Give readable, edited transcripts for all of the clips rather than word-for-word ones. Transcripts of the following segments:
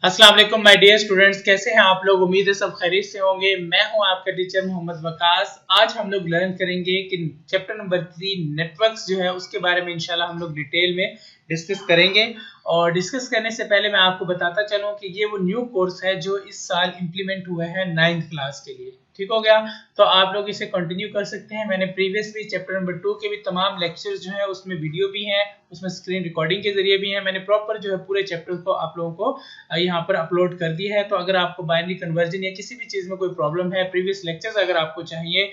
अस्सलाम वालेकुम my dear students, कैसे हैं आप लोग। उम्मीद है सब खैरियत से होंगे। मैं हूं आपका टीचर मोहम्मद वकास। आज हम लोग लर्न करेंगे कि चैप्टर नंबर 3 नेटवर्क्स जो है उसके बारे में इंशाल्लाह हम लोग डिटेल में डिस्कस करेंगे। और डिस्कस करने से पहले मैं आपको बताता चलूं कि ये वो न्यू कोर्स है जो इस साल इम्प्लीमेंट हुआ है 9th क्लास के लिए। ठीक हो गया, तो आप लोग इसे कंटिन्यू कर सकते हैं। मैंने प्रीवियसली चैप्टर नंबर 2 के भी तमाम लेक्चर्स जो है उसमें वीडियो भी हैं, उसमें स्क्रीन रिकॉर्डिंग के जरिए भी हैं। मैंने प्रॉपर जो है पूरे चैप्टर को आप लोगों को यहाँ पर अपलोड कर दिया है। तो अगर आपको बाइनरी कन्वर्जन या किसी भी चीज़ में कोई प्रॉब्लम है, प्रीवियस लेक्चर्स अगर आपको चाहिए,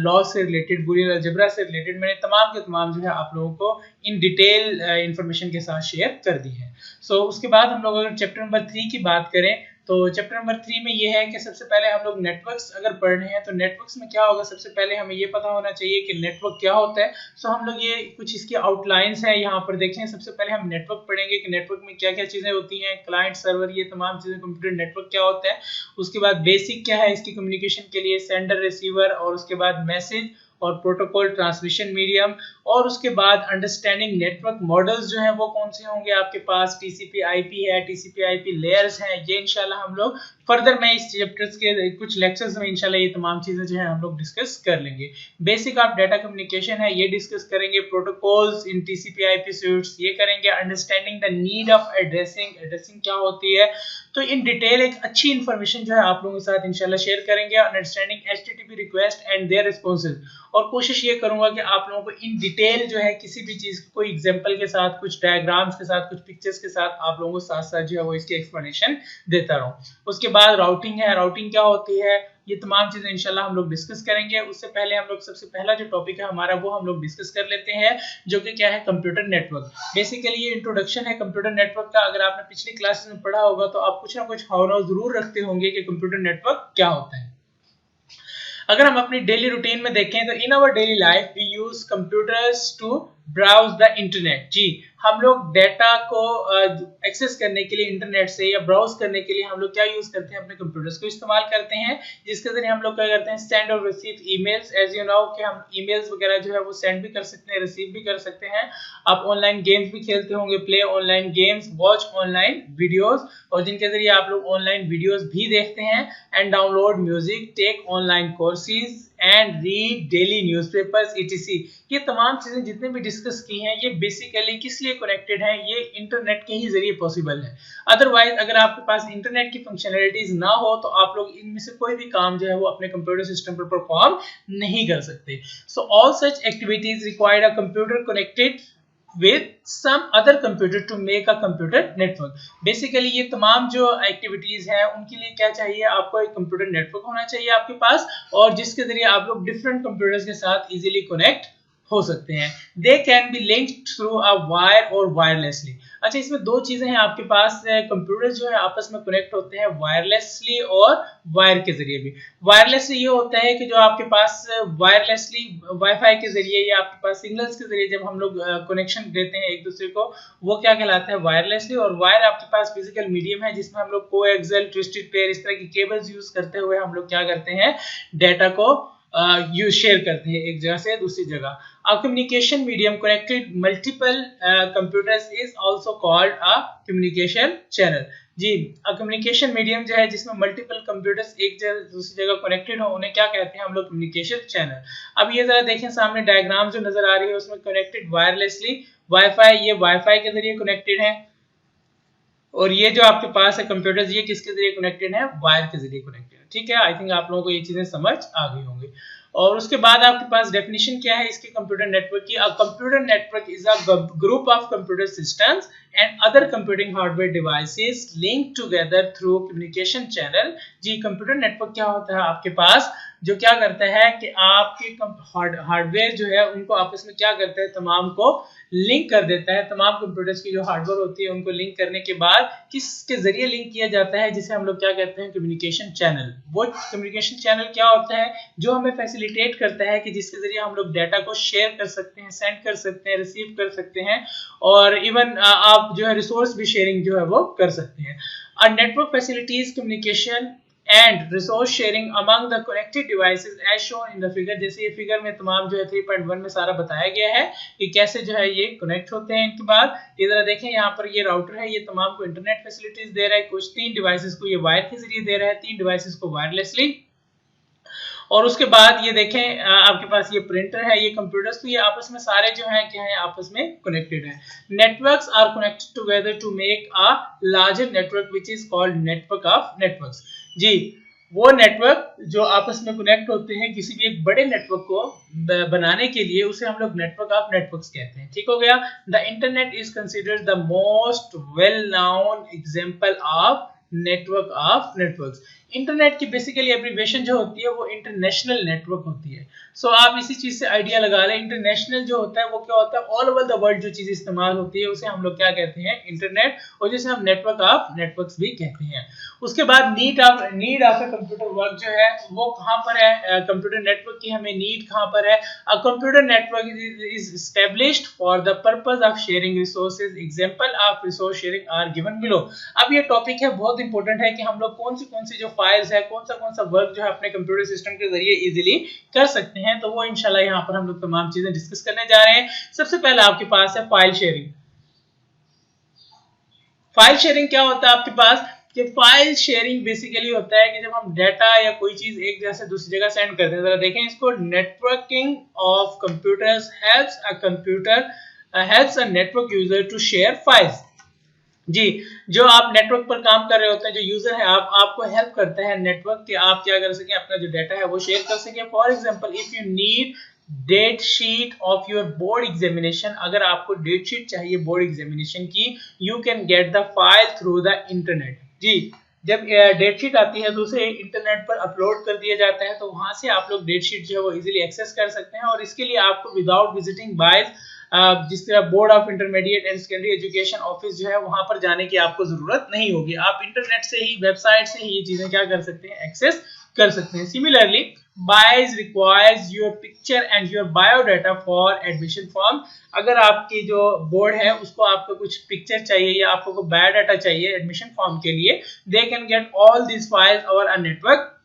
लॉ से रिलेटेड, बुलियन अलजेब्रा से रिलेटेड, मैंने तमाम के तमाम जो है आप लोगों को इन डिटेल इंफॉर्मेशन के साथ शेयर कर दी है। सो उसके बाद हम लोग अगर चैप्टर नंबर 3 की बात करें तो चैप्टर नंबर 3 में ये है कि सबसे पहले हम लोग नेटवर्क्स अगर पढ़ रहे हैं तो नेटवर्क्स में क्या होगा, सबसे पहले हमें ये पता होना चाहिए कि नेटवर्क क्या होता है। सो हम लोग ये कुछ इसकी आउटलाइंस है यहाँ पर देखें। सबसे पहले हम नेटवर्क पढ़ेंगे कि नेटवर्क में क्या क्या चीज़ें होती हैं, क्लाइंट सर्वर, ये तमाम चीज़ें, कंप्यूटर नेटवर्क क्या होता है। उसके बाद बेसिक क्या है इसकी कम्युनिकेशन के लिए, सेंडर रिसीवर, और उसके बाद मैसेज और प्रोटोकॉल ट्रांसमिशन मीडियम, और उसके बाद अंडरस्टैंडिंग नेटवर्क मॉडल्स जो हैं वो कौन से होंगे आपके पास। टीसीपी आईपी है, टीसीपी आईपी लेयर्स हैं, ये इंशाल्लाह हम लोग फर्दर में इस चैप्टर्स के कुछ लेक्चर्स में इंशाल्लाह ये तमाम चीजें जो है हम लोग डिस्कस कर लेंगे। बेसिक ऑफ डाटा कम्युनिकेशन है, ये डिस्कस करेंगे। Protocols in TCP IP suites, ये करेंगे। Understanding the need of addressing, addressing क्या होती है, तो इन डिटेल एक अच्छी इंफॉर्मेशन जो है आप लोगों के साथ इंशाल्लाह शेयर करेंगे। Understanding HTTP request and their responses, और कोशिश ये करूंगा कि आप लोगों को इन डिटेल जो है किसी भी चीज कोई एग्जांपल के साथ, कुछ डायग्राम्स के साथ, कुछ पिक्चर्स के साथ आप लोगों को साथ साथ जो है वो इसकी एक्सप्लेनेशन देता रहूं। उसके बाद राउटिंग है, राउटिंग क्या होती है, ये तमाम चीजें इंशाल्लाह हम लोग डिस्कस करेंगे। उससे पहले हम लोग सबसे पहला जो टॉपिक है हमारा वो हम लोग डिस्कस कर लेते हैं, जो कि क्या है, कंप्यूटर नेटवर्क। बेसिकली ये इंट्रोडक्शन है कंप्यूटर नेटवर्क का। अगर आपने पिछली क्लासेस में पढ़ा होगा तो आप कुछ ना कुछ हाव जरूर रखते होंगे कि कंप्यूटर नेटवर्क क्या होता है। अगर हम अपनी डेली रूटीन में देखें तो in our daily life we use computers to browse the internet. जी, हम लोग डेटा को एक्सेस करने के लिए इंटरनेट से या ब्राउज करने के लिए हम लोग क्या यूज करते हैं, अपने कंप्यूटर्स को इस्तेमाल करते हैं, जिसके जरिए हम लोग क्या करते हैं, सेंड और receive emails. As you know कि हम ईमेल्स वगैरह जो है वो सेंड भी कर सकते हैं, रिसीव भी कर सकते हैं। आप ऑनलाइन गेम्स भी खेलते होंगे, play online games, watch online videos, और जिनके जरिए आप लोग ऑनलाइन वीडियोस भी देखते हैं। And download music, take online courses and read daily newspapers etc। ये तमाम चीजें जितने भी डिस्कस की हैं ये बेसिकली किस लिए कनेक्टेड है, ये इंटरनेट के ही जरिए पॉसिबल है। अदरवाइज अगर आपके पास इंटरनेट की फंक्शनैलिटीज ना हो तो आप लोग इनमें से कोई भी काम जो है वो अपने कंप्यूटर सिस्टम पर परफॉर्म नहीं कर सकते। So all such activities required a computer connected with some other computer to make a computer network। Basically ये तमाम जो एक्टिविटीज हैं उनके लिए क्या चाहिए, आपको एक कंप्यूटर नेटवर्क होना चाहिए आपके पास, और जिसके जरिए आप लोग डिफरेंट कंप्यूटर्स के साथ इजीली कनेक्ट हो सकते हैं। They can be linked through a wire और वायरलेसली। अच्छा, इसमें दो चीजें हैं आपके पास। कंप्यूटर जो है आपस में कनेक्ट होते हैं वायरलेसली और वायर के जरिए भी। वायरलेसली ये होता है कि जो आपके पास वायरलेसली वाईफाई के जरिए या आपके पास सिग्नल्स के जरिए जब हम लोग कनेक्शन देते हैं एक दूसरे को, वो क्या कहलाता है, वायरलेसली। और वायर आपके पास फिजिकल मीडियम है जिसमें हम लोग कोएक्सियल, ट्विस्टेड पेयर, इस तरह की केबल्स यूज करते हुए हम लोग क्या करते हैं, डेटा को यूज शेयर करते हैं एक जगह से दूसरी जगह। A communication medium connected multiple computers is also called a communication channel। जी, कम्युनिकेशन मीडियम जो है जिसमें मल्टीपल कंप्यूटर्स एक जगह दूसरी जगह कनेक्टेड हो, उन्हें क्या कहते हैं हम लोग, कम्युनिकेशन चैनल। अब ये जरा देखें, सामने डायग्राम जो नजर आ रही है उसमें कनेक्टेड वायरलेसली वाईफाई, ये वाईफाई के जरिए कनेक्टेड है, और ये जो आपके पास है कंप्यूटर्स ये किसके जरिए कनेक्टेड है, वायर के जरिए कनेक्टेड है। ठीक है, आई थिंक आप लोगों को ये चीजें समझ आ गई होंगी। और उसके बाद आपके पास डेफिनेशन क्या है इसके कंप्यूटर नेटवर्क की। A computer network is a group of computer systems and other computing hardware devices linked together through communication channel. जी, कंप्यूटर नेटवर्क क्या होता है आपके पास, जो क्या करता है कि आपके हार्डवेयर जो है उनको आपस में क्या करता है, तमाम को लिंक कर देता है। तमाम कंप्यूटर्स की जो हार्डवेयर होती है उनको लिंक करने के बाद किसके जरिए लिंक किया जाता है, जिसे हम लोग क्या कहते हैं, कम्युनिकेशन चैनल। वो कम्युनिकेशन चैनल क्या होता है, जो हमें फैसिलिटेट करता है कि जिसके जरिए हम लोग डाटा को शेयर कर सकते हैं, सेंड कर सकते हैं, रिसीव कर सकते हैं, और इवन आप जो है रिसोर्स भी शेयरिंग जो है वो कर सकते हैं। A network facilities communication and resource sharing among the connected devices as shown in the figure. जैसे ये फिगर में तमाम जो है 3.1 में सारा बताया गया है कि कैसे जो है ये कनेक्ट होते हैं। इनके बाद ये जरा देखें, यहाँ पर ये राउटर है, ये तमाम को इंटरनेट फैसिलिटीज दे रहा है। कुछ 3 डिवाइसेस को ये वायर के जरिए दे रहा है, 3 डिवाइसेस को वायरलेसली। और उसके बाद ये देखें आपके पास ये प्रिंटर है, ये कंप्यूटर्स, तो ये आपस में सारे जो है क्या है, आपस में कनेक्टेड है। Networks are connected together to make a larger network which is called network of networks. जी, वो नेटवर्क जो आपस में कनेक्ट होते हैं किसी भी एक बड़े नेटवर्क को बनाने के लिए, उसे हम लोग नेटवर्क ऑफ नेटवर्क्स कहते हैं। ठीक हो गया। The internet is considered the most well known example of network of networks. Internet की बेसिकली एब्रिविएशन जो होती है वो इंटरनेशनल नेटवर्क होती है। सो आप इसी चीज से आइडिया लगा लें, इंटरनेशनल जो होता है वो क्या होता है, ऑल ओवर द वर्ल्ड जो चीज इस्तेमाल होती है उसे हम लोग क्या कहते हैं, इंटरनेट, और जिसे हम नेटवर्क ऑफ नेटवर्क्स भी कहते हैं। उसके बाद need of a computer work जो है वो कहाँ पर है, कंप्यूटर नेटवर्क की हमें नीड कहाँ पर है। अ computer network is established for the purpose of sharing resources. Example of resource sharing our given below. अब ये टॉपिक है, बहुत इंपॉर्टेंट है कि हम लोग कौन सी जो फाइल्स है, कौन सा वर्क जो है अपने कंप्यूटर सिस्टम के जरिए इजीली कर सकते हैं। तो वो इंशाल्लाह यहाँ पर हम लोग तमाम चीजें डिस्कस करने जा रहे हैं। सबसे पहले आपके पास है फाइल शेयरिंग। फाइल शेयरिंग क्या होता है आपके पास, कि फाइल शेयरिंग बेसिकली होता है कि जब हम डाटा या कोई चीज एक जगह से दूसरी जगह सेंड करते हैं। जरा देखें इसको, networking of computers helps a network user to share files. जी, जो आप नेटवर्क पर काम कर रहे होते हैं, जो यूजर है आपको हेल्प करता है नेटवर्क कि आप क्या कर सकें, अपना जो डाटा है वो शेयर कर सकें। For example, if you need date sheet of your board examination, अगर आपको डेट शीट चाहिए बोर्ड एग्जामिनेशन की, you can get the file through the internet. जी, जब डेट शीट आती है तो उसे इंटरनेट पर अपलोड कर दिया जाता है, तो वहां से आप लोग डेट शीट जो है वो इजीली एक्सेस कर सकते हैं। और इसके लिए आपको विदाउट विजिटिंग बाय जिस तरह board of intermediate and secondary education office जो है वहां पर जाने की आपको जरूरत नहीं होगी। आप इंटरनेट से ही, वेबसाइट से ही ये चीजें क्या कर सकते हैं, एक्सेस कर सकते हैं। Similarly, bias requires your picture and your biodata for admission form. अगर आपकी जो बोर्ड है उसको आपको कुछ पिक्चर चाहिए या आपको कोई बायोडाटा चाहिए एडमिशन फॉर्म के लिए, they can get all this files over a network.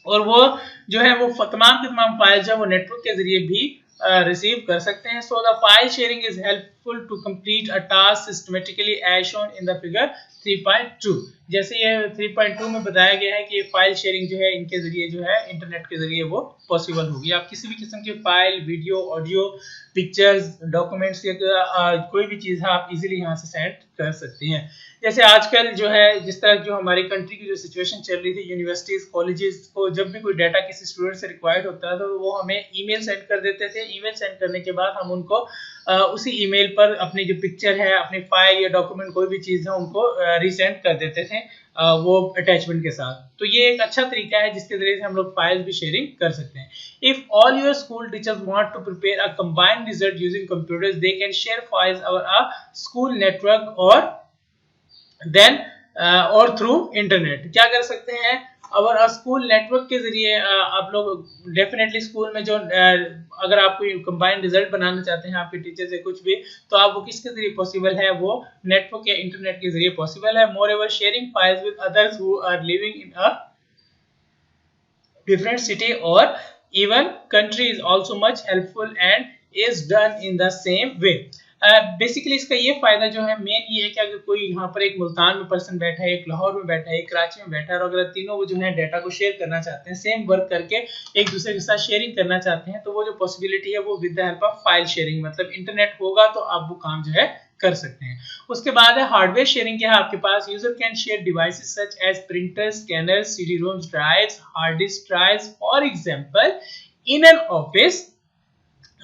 और वो जो है वो तमाम के तमाम फाइल्स है वो नेटवर्क के जरिए भी रिसीव कर सकते हैं। So the file sharing is helpful to complete a task systematically as shown in the figure 3.2। जैसे ये 3.2 में बताया गया है कि फाइल शेयरिंग जो है इनके जरिए जो है इंटरनेट के जरिए वो पॉसिबल होगी। आप किसी भी किस्म की file, video, audio, pictures, documents या कोई भी चीज़ है आप इजीली यहाँ से सेंड कर सकते हैं। जैसे आजकल जो है जिस तरह जो हमारी कंट्री की जो सिचुएशन चल रही थी, यूनिवर्सिटीज, कॉलेजेस को जब भी कोई डाटा किसी स्टूडेंट से रिक्वायर्ड होता है तो वो हमें ईमेल सेंड कर देते थे। ईमेल सेंड करने के बाद हम उनको उसी ईमेल पर अपनी जो पिक्चर है, अपनी फाइल या डॉक्यूमेंट कोई भी चीज़ है उनको रीसेंड कर देते थे वो अटैचमेंट के साथ। तो ये एक अच्छा तरीका है जिसके जरिए से हम लोग फाइल्स भी शेयरिंग कर सकते हैं। If all your school teachers want to prepare a combined result using computers, they can share files over a school network और देन और थ्रू इंटरनेट। क्या कर सकते हैं, और स्कूल नेटवर्क के जरिए आप लोग डेफिनेटली स्कूल में जो अगर आप कोई कंबाइंड रिजल्ट बनाना चाहते हैं आपके टीचर से कुछ भी, तो आप वो किसके जरिए पॉसिबल है, वो नेटवर्क या इंटरनेट के जरिए पॉसिबल है। Moreover sharing files with others who are living in a different city or even country is also much helpful and is done in the same way. Basically इसका ये फायदा जो है main ये है कि अगर कोई यहाँ पर एक मुल्तान में पर्सन बैठा है, एक लाहौर में बैठा है, एक कराची में बैठा है, और अगर तीनों वो जो है डाटा को शेयर करना चाहते हैं, सेम वर्क करके एक दूसरे के साथ शेयरिंग करना चाहते हैं, तो वो जो पॉसिबिलिटी है वो with the help of file sharing, मतलब इंटरनेट होगा तो आप वो काम जो है कर सकते हैं। उसके बाद है हार्डवेयर शेयरिंग। क्या है आपके पास, user can share devices such as printers, scanners, CD ROMs, drives, hard disk drives. For example, in an office,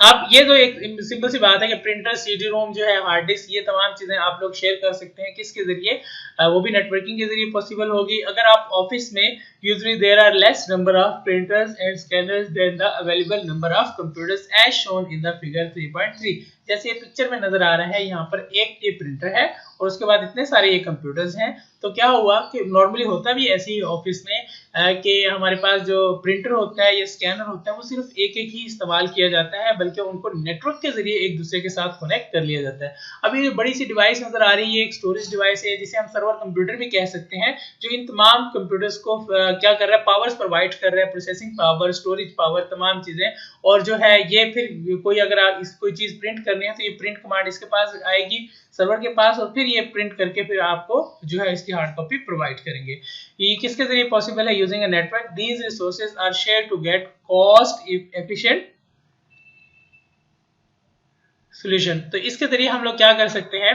आप ये जो एक सिंपल सी बात है कि प्रिंटर, सीडी रोम जो है, हार्ड डिस्क, ये तमाम चीजें आप लोग शेयर कर सकते हैं। किसके जरिए, वो भी नेटवर्किंग के जरिए पॉसिबल होगी। अगर आप ऑफिस में usually there are less number of printers and scanners then the available number of computers as shown in the figure 3.3। जैसे ये पिक्चर में नजर आ रहा है, यहाँ पर एक ये प्रिंटर है और उसके बाद इतने सारे ये कंप्यूटर्स हैं। तो क्या हुआ कि नॉर्मली होता भी ऐसे ही ऑफिस में कि हमारे पास जो प्रिंटर होता है या स्कैनर होता है वो सिर्फ एक एक ही इस्तेमाल किया जाता है, बल्कि उनको नेटवर्क के जरिए एक दूसरे के साथ कनेक्ट कर लिया जाता है। अभी बड़ी सी डिवाइस नजर आ रही है, एक स्टोरेज डिवाइस है जिसे हम सर्वर कंप्यूटर भी कह सकते हैं, जो इन तमाम कंप्यूटर्स को क्या कर रहा है, पावर्स प्रोवाइड कर रहा है, प्रोसेसिंग पावर, स्टोरेज पावर, तमाम चीजें। और जो है ये फिर कोई अगर आप इस कोई चीज प्रिंट करनी है तो ये प्रिंट कमांड इसके पास आएगी सर्वर के पास, और फिर ये प्रिंट करके फिर आपको जो है इसकी हार्ड कॉपी प्रोवाइड करेंगे। ये किसके जरिए पॉसिबल है? Using a network. These resources are share to get cost efficient solution. तो इसके जरिए हम लोग क्या कर सकते हैं,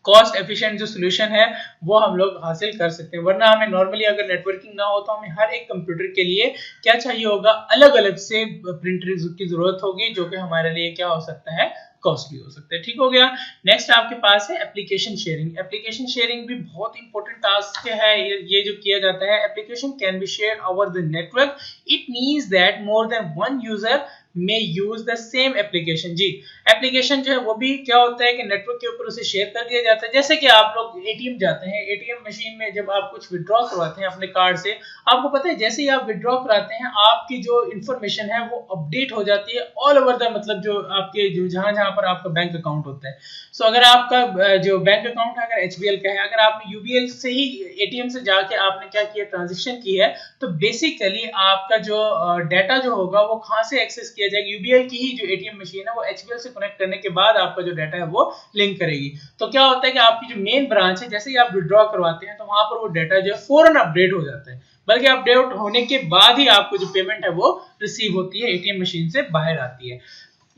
कॉस्ट एफिशिएंट जो सोल्यूशन है वो हम लोग हासिल कर सकते हैं। वरना हमें नॉर्मली अगर नेटवर्किंग ना हो तो हमें हर एक कंप्यूटर के लिए क्या चाहिए होगा, अलग अलग से प्रिंटर की जरूरत होगी, जो कि हमारे लिए क्या हो सकता है, कॉस्टली हो सकता है। ठीक हो गया। नेक्स्ट आपके पास है एप्लीकेशन शेयरिंग। एप्लीकेशन शेयरिंग भी बहुत इंपॉर्टेंट टास्क है। ये जो किया जाता है, application can be shared over the network. It means that more than one user may use the same application. जी, एप्लीकेशन जो है वो भी क्या होता है कि नेटवर्क के ऊपर उसे शेयर कर दिया जाता है। जैसे कि आप लोग एटीएम जाते हैं, एटीएम मशीन में जब आप कुछ विड्रॉ करवाते हैं अपने कार्ड से, आपको पता है जैसे ही आप विड्रॉ कराते हैं आपकी जो इंफॉर्मेशन है वो अपडेट हो जाती है ऑल ओवर द, मतलब जो आपके जो जहां पर आपका बैंक अकाउंट होता है। सो अगर आपका जो बैंक अकाउंट है अगर एचबीएल का है, अगर आपने यूबीएल से ही एटीएम से जाके आपने क्या किया, ट्रांजेक्शन की है, तो बेसिकली आपका जो डाटा जो होगा वो कहां से एक्सेस किया जाएगा, यूबीएल की ही जो एटीएम मशीन है वो एचबीएल से कनेक्ट करने के बाद आपका जो डाटा है वो लिंक करेगी। तो क्या होता है कि आपकी जो मेन ब्रांच है, जैसे ही आप विड्रॉ करवाते हैं तो वहां पर वो डाटा जो है फौरन अपडेट हो जाता है, बल्कि अपडेट होने के बाद ही आपको जो पेमेंट है वो रिसीव होती है, एटीएम मशीन से बाहर आती है।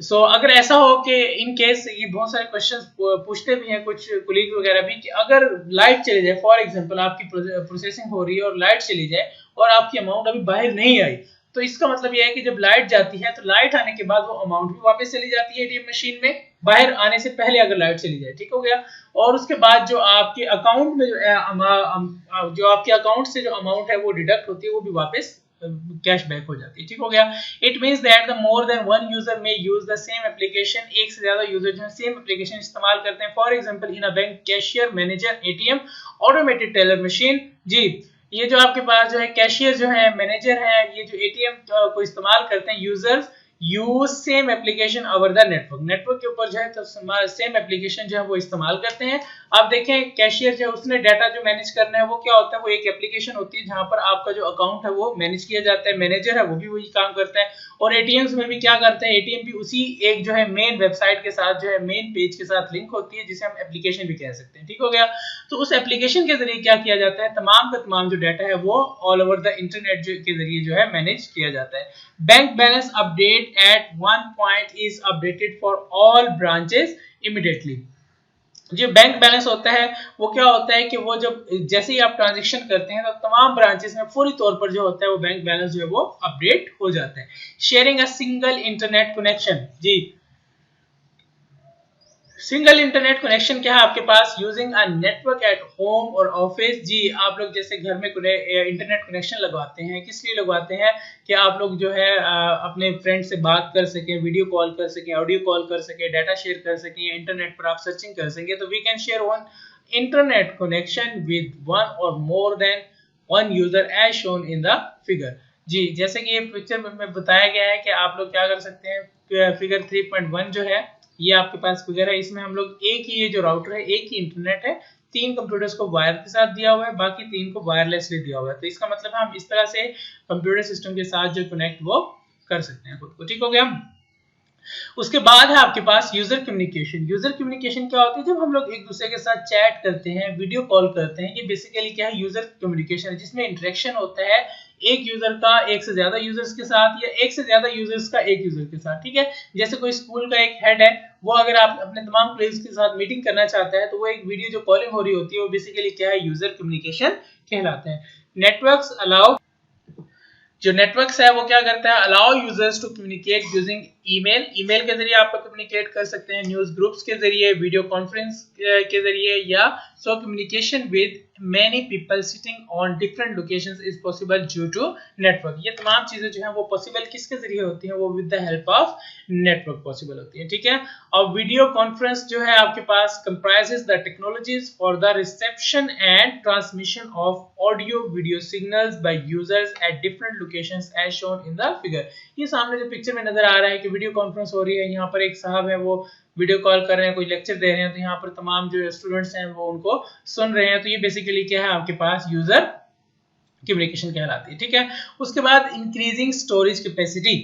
अगर ऐसा हो कि इन केस, ये बहुत सारे क्वेश्चंस पूछते भी हैं कुछ कुलीग वगैरह भी, कि अगर लाइट चली जाए, फॉर एग्जांपल आपकी प्रोसेसिंग हो रही है और लाइट चली जाए और आपकी अमाउंट अभी बाहर नहीं आई, तो इसका मतलब यह है कि जब लाइट जाती है तो लाइट आने के बाद वो अमाउंट भी वापस चली जाती है एटीएम मशीन में, बाहर आने से पहले अगर लाइट चली जाए। ठीक हो गया। और उसके बाद जो आपके अकाउंट में जो आपके अकाउंट से जो अमाउंट है वो डिडक्ट होती है, वो भी वापस कैश बैक हो जाती है। ठीक हो गया। It means that the more than one user may use the same application. एक से ज्यादा यूजर जो है सेम एप्लीकेशन इस्तेमाल करते हैं। For example in a bank, cashier, manager, ATM, automated teller machine. जी, ये जो आपके पास जो है कैशियर जो है, मैनेजर है, ये जो एटीएम को इस्तेमाल करते हैं users, use same application over the network. Network के ऊपर जो है तो सेम एप्लीकेशन जो है वो इस्तेमाल करते हैं। आप देखें कैशियर जो है उसने डाटा जो मैनेज करना है वो क्या होता है, वो एक एप्लीकेशन होती है जहां पर आपका जो अकाउंट है वो मैनेज किया जाता है। मैनेजर है वो भी वही काम करता है। और एटीएम्स में भी क्या करते हैं, एटीएम भी उसी एक जो है मेन वेबसाइट के साथ जो है मेन पेज के साथ लिंक होती है, जिसे हम एप्लीकेशन भी कह सकते हैं। ठीक हो गया। तो उस एप्लीकेशन के जरिए क्या किया जाता है, तमाम का तमाम जो डाटा है वो ऑल ओवर द इंटरनेट के जरिए जो है मैनेज किया जाता है। Bank balance update at one point is updated for all branches immediately. जो बैंक बैलेंस होता है वो क्या होता है कि वो जब जैसे ही आप ट्रांजैक्शन करते हैं तो तमाम ब्रांचेस में फौरी तौर पर जो होता है वो बैंक बैलेंस जो है वो अपडेट हो जाता है। Sharing a single internet connection. जी, सिंगल इंटरनेट कनेक्शन क्या है आपके पास, using a network at home or office. जी, आप लोग जैसे घर में इंटरनेट कनेक्शन लगवाते हैं, किस लिए लगवाते हैं कि आप लोग जो है अपने फ्रेंड से बात कर सकें, वीडियो कॉल कर सकें, ऑडियो कॉल कर सकें, डाटा शेयर कर सकें, इंटरनेट पर आप सर्चिंग कर सकें। तो we can share one internet connection with one or more than one user as shown in the figure. जी, जैसे कि ये पिक्चर में बताया गया है कि आप लोग क्या कर सकते हैं, फिगर 3.1 जो है ये आपके पास फिगर है, इसमें हम लोग एक ही ये जो राउटर है, एक ही इंटरनेट है, 3 कंप्यूटर्स को वायर के साथ दिया हुआ है, बाकी 3 को वायरलेसली दिया हुआ है। तो इसका मतलब हम इस तरह से कंप्यूटर सिस्टम के साथ जो कनेक्ट वो कर सकते हैं खुद को। ठीक हो गया। उसके बाद है आपके पास यूजर कम्युनिकेशन। यूजर कम्युनिकेशन क्या होती है, जब हम लोग एक दूसरे के साथ चैट करते हैं, वीडियो कॉल करते हैं, ये बेसिकली क्या है, यूजर कम्युनिकेशन है, जिसमें इंटरेक्शन होता है एक यूजर का एक से ज्यादा यूजर्स के साथ, या एक से ज्यादा यूजर्स का एक यूजर के साथ। ठीक है। जैसे कोई स्कूल का एक हेड है, वो अगर आप अपने तमाम प्लेयर्स के साथ मीटिंग करना चाहता है तो वो एक वीडियो जो कॉलिंग हो रही होती है वो बेसिकली क्या है, यूजर कम्युनिकेशन कहलाते हैं। नेटवर्क्स अलाउ, जो नेटवर्क्स है वो क्या करता है, allow users to communicate using email. Email के जरिए आप कम्युनिकेट कर सकते हैं, न्यूज ग्रुप्स के जरिए, वीडियो कॉन्फ्रेंस के जरिए, या so communication with many people sitting on different locations is possible due to network। ये तमाम चीजें जो हैं वो पॉसिबल किसके जरिए होती हैं, वो with the help of network possible होती है। ठीक है। और वीडियो कॉन्फ्रेंस जो है आपके पास comprises the technologies for the reception and transmission of audio video signals by users at different locations as shown in the figure। ये सामने जो पिक्चर में नजर आ रहा है कि वीडियो कॉन्फ्रेंस हो रही है, यहाँ पर एक साहब है वो वीडियो कॉल कर रहे हैं, कोई लेक्चर दे रहे हैं, तो यहाँ पर तमाम जो स्टूडेंट्स हैं वो उनको सुन रहे हैं। तो ये बेसिकली क्या है आपके पास यूजर कम्युनिकेशन कहलाती है, ठीक है। उसके बाद increasing storage capacity.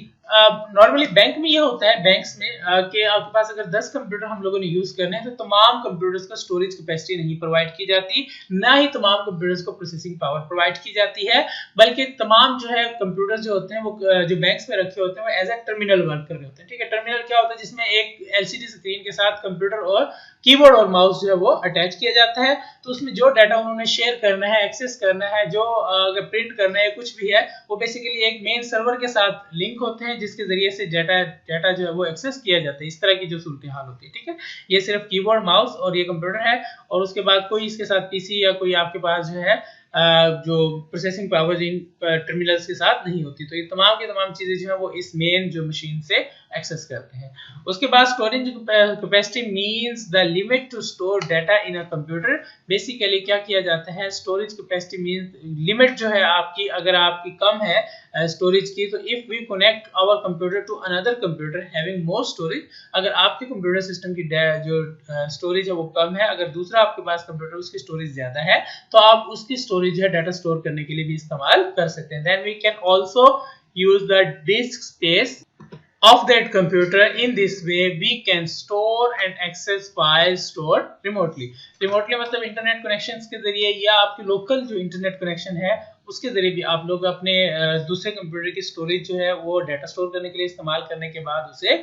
Normally bank में ये होता है, बैंक्स में कि आपके पास अगर 10 कंप्यूटर हम लोगों ने यूज करने हैं तो तमाम कंप्यूटर्स को स्टोरेज कैपेसिटी नहीं प्रोवाइड की जाती, ना ही तमाम कंप्यूटर्स को प्रोसेसिंग पावर प्रोवाइड की जाती है, बल्कि तमाम जो है कंप्यूटर जो होते हैं वो जो बैंक्स में रखे होते हैं वो एज ए टर्मिनल वर्क कर रहे होते हैं, ठीक है। टर्मिनल क्या होता है, जिसमें एक एलसीडी स्क्रीन के साथ कंप्यूटर और कीबोर्ड और माउस जो है वो अटैच किया जाता है। तो उसमें जो डाटा उन्होंने शेयर करना है, एक्सेस करना है, जो अगर प्रिंट करना है, कुछ भी है, वो बेसिकली एक मेन सर्वर के साथ लिंक होते हैं जिसके जरिए से डाटा जो है वो एक्सेस किया जाता है। इस तरह की जो सूरत हाल होती है, ठीक है। ये सिर्फ कीबोर्ड, माउस और ये कंप्यूटर है, और उसके बाद कोई इसके साथ पीसी या कोई आपके पास जो है जो प्रोसेसिंग पावर इन टर्मिनल्स के साथ नहीं होती। तो ये तमाम की तमाम चीजें जो है वो इस मेन जो मशीन से एक्सेस करते हैं। उसके बाद storage capacity means the limit to store data in a computer. Basically क्या किया जाता है, स्टोरेज कैपेसिटी मींस लिमिट जो है आपकी, अगर आपकी कम है स्टोरेज की, तो if we connect our computer to another computer having more storage, अगर आपके कंप्यूटर सिस्टम की जो स्टोरेज है वो कम है, अगर दूसरा आपके पास कंप्यूटर उसकी स्टोरेज ज्यादा है, तो आप उसकी स्टोरेज है डाटा स्टोर करने के लिए भी इस्तेमाल कर सकते हैं। Then we can also use the disk space of that computer. In this way we can store and access files stored remotely. Remotely मतलब इंटरनेट कनेक्शंस के जरिए या आपके लोकल जो इंटरनेट कनेक्शन है उसके जरिए भी आप लोग अपने दूसरे कंप्यूटर की स्टोरेज जो है वो डाटा स्टोर करने के लिए इस्तेमाल करने के बाद उसे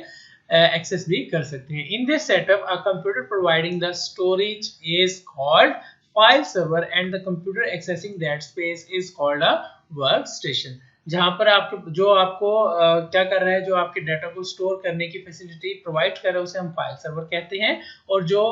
एक्सेस भी कर सकते हैं। In this setup a computer providing the storage is called file server and the computer accessing that space is called a work station. जहां पर आपको जो आपको क्या कर रहा है, जो आपके डाटा को स्टोर करने की फैसिलिटी प्रोवाइड कर रहा है उसे हम फाइल सर्वर कहते हैं, और जो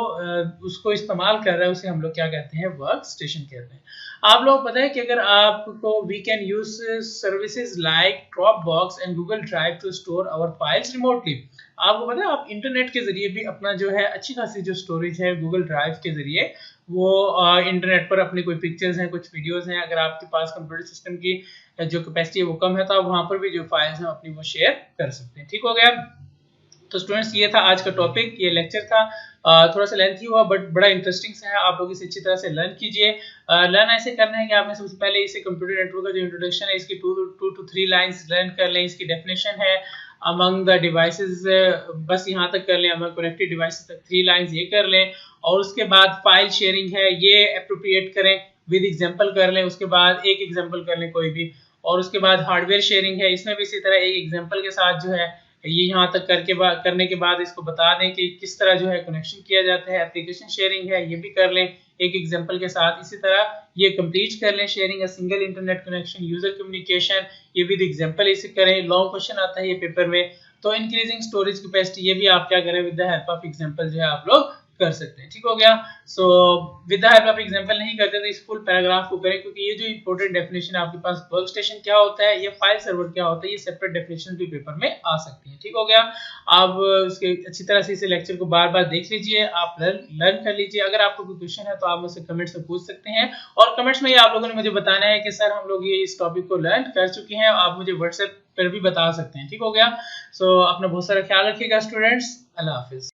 उसको इस्तेमाल कर रहा है उसे हम लोग क्या कहते हैं, वर्क स्टेशन कहते हैं। आप लोग पता है कि अगर आपको we can use services like Dropbox and Google Drive to store our files remotely. आपको पता है आप इंटरनेट के जरिए भी अपना जो है अच्छी खासी जो स्टोरेज है गूगल ड्राइव के जरिए वो इंटरनेट पर अपनी कोई पिक्चर्स हैं, कुछ वीडियोस हैं, अगर आपके पास कंप्यूटर सिस्टम की जो कैपेसिटी है वो कम है तो आप वहां पर भी जो फाइल्स हैं अपनी वो शेयर कर सकते हैं। ठीक हो गया। तो स्टूडेंट्स ये था आज का टॉपिक, ये लेक्चर था, थोड़ा सा लेंथी हुआ बट बड़ा इंटरेस्टिंग सा है। आप लोग इसे अच्छी तरह से लर्न कीजिए। लर्न ऐसे करना है कि आपने सबसे पहले इसे कंप्यूटर नेटवर्क का जो इंट्रोडक्शन है इसकी 2 to 3 लाइंस लर्न कर लें। इसकी डेफिनेशन है अमंग द डिवाइसेस, बस यहाँ तक कर लें, अमंग कनेक्टेड डिवाइसेस तक 3 लाइंस ये कर लें, और उसके बाद फाइल शेयरिंग है ये अप्रोप्रिएट करें, विद एग्जांपल कर लें, उसके बाद एक एग्जांपल कर लें कोई भी, और उसके बाद हार्डवेयर शेयरिंग है, इसमें भी इसी तरह एक एग्जांपल के साथ जो है ये यहाँ तक करने के बाद इसको बता दें कि किस तरह जो है कनेक्शन किया जाता है। एप्लीकेशन शेयरिंग है ये भी कर लें एक एग्जांपल के साथ, इसी तरह ये कंप्लीट कर लें। Sharing a single internet connection, user communication, ये विद एग्जांपल इसे करें। लॉन्ग क्वेश्चन आता है ये पेपर में, तो इंक्रीजिंग स्टोरेज कैपेसिटी ये भी आप क्या करें, with the help of example जो है आप लोग कर सकते हैं। ठीक हो गया। So with the help of example नहीं करते तो इस फुल पैराग्राफ को करें, क्योंकि ये जो इंपॉर्टेंट डेफिनेशन है आपके पास, वर्क स्टेशन क्या होता है, ये फाइल सर्वर क्या होता है, ये सेपरेट डेफिनेशन भी पेपर में आ सकती है। ठीक हो गया। आप उसके अच्छी तरह से इस लेक्चर को बार बार देख लीजिए, आप लर्न कर लीजिए। अगर आपको कोई क्वेश्चन है तो आप मुझसे कमेंट्स में पूछ सकते हैं, और कमेंट्स में आप लोगों ने मुझे बताना है कि सर हम लोग ये इस टॉपिक को लर्न कर चुके हैं। आप मुझे व्हाट्सएप पर भी बता सकते हैं। ठीक हो गया। सो अपना बहुत सारा ख्याल रखिएगा स्टूडेंट्स। अल्लाह हाफिज।